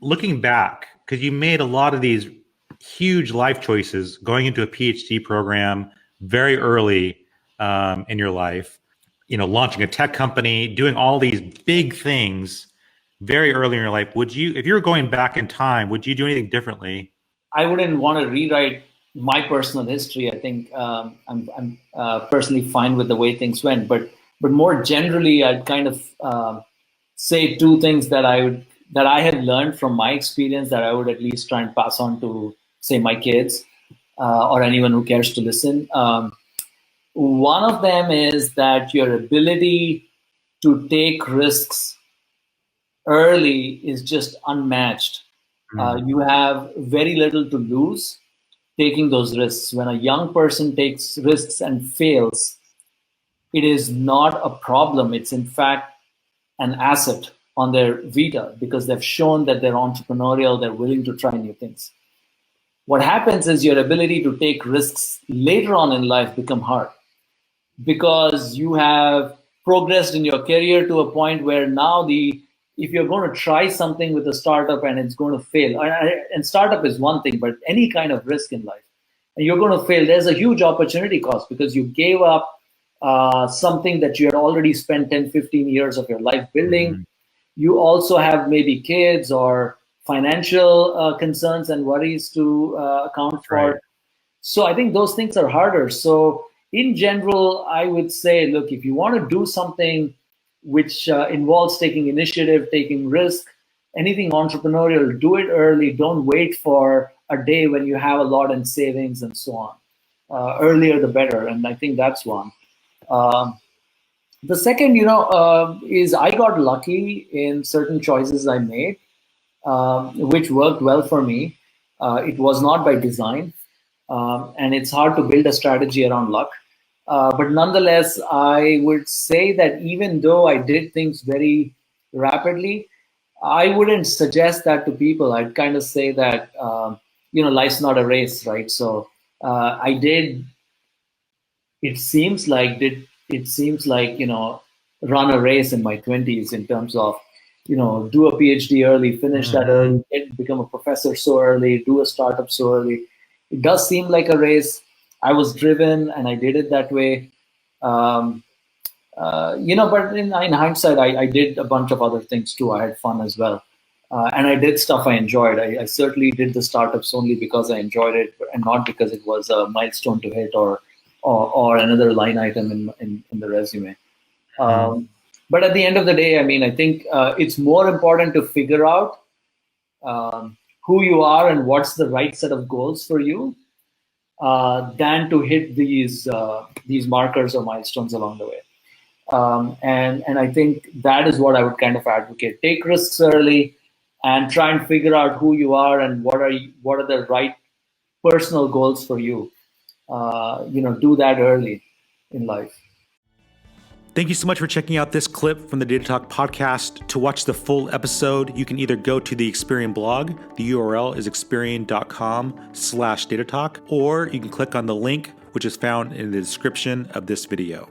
looking back, because you made a lot of these huge life choices going into a PhD program very early in your life, launching a tech company, doing all these big things very early in your life. Would you, if you were going back in time, would you do anything differently? I wouldn't want to rewrite my personal history. I think I'm personally fine with the way things went, but more generally, I'd kind of say two things that I had learned from my experience that I would at least try and pass on to, say, my kids or anyone who cares to listen. One of them is that your ability to take risks early is just unmatched. You have very little to lose taking those risks. When a young person takes risks and fails, it is not a problem. It's in fact an asset on their vita because they've shown that they're entrepreneurial, they're willing to try new things. What happens is your ability to take risks later on in life become hard because you have progressed in your career to a point where now if you're going to try something with a startup and it's going to fail, and startup is one thing, but any kind of risk in life, and you're going to fail, there's a huge opportunity cost because you gave up something that you had already spent 10, 15 years of your life building. You also have maybe kids or financial concerns and worries to account for. Right. So I think those things are harder. So in general, I would say, look, if you want to do something which involves taking initiative, taking risk, anything entrepreneurial, do it early. Don't wait for a day when you have a lot in savings and so on. Earlier, the better. And I think that's one. The second, is I got lucky in certain choices I made, which worked well for me. It was not by design, and it's hard to build a strategy around luck. But nonetheless, I would say that even though I did things very rapidly, I wouldn't suggest that to people. I'd kind of say that, life's not a race, right? So I did, it seems like, run a race in my 20s in terms of, do a PhD early, finish that early, become a professor so early, do a startup so early. It does seem like a race. I was driven and I did it that way. But in hindsight, I did a bunch of other things too. I had fun as well. And I did stuff I enjoyed. I certainly did the startups only because I enjoyed it and not because it was a milestone to hit or another line item in the resume. But at the end of the day, I think it's more important to figure out who you are and what's the right set of goals for you than to hit these markers or milestones along the way. And I think that is what I would kind of advocate. Take risks early and try and figure out who you are and what are the right personal goals for you. Do that early in life. Thank you so much for checking out this clip from the Data Talk podcast. To watch the full episode, you can either go to the Experian blog. The URL is experian.com/datatalk, or you can click on the link, which is found in the description of this video.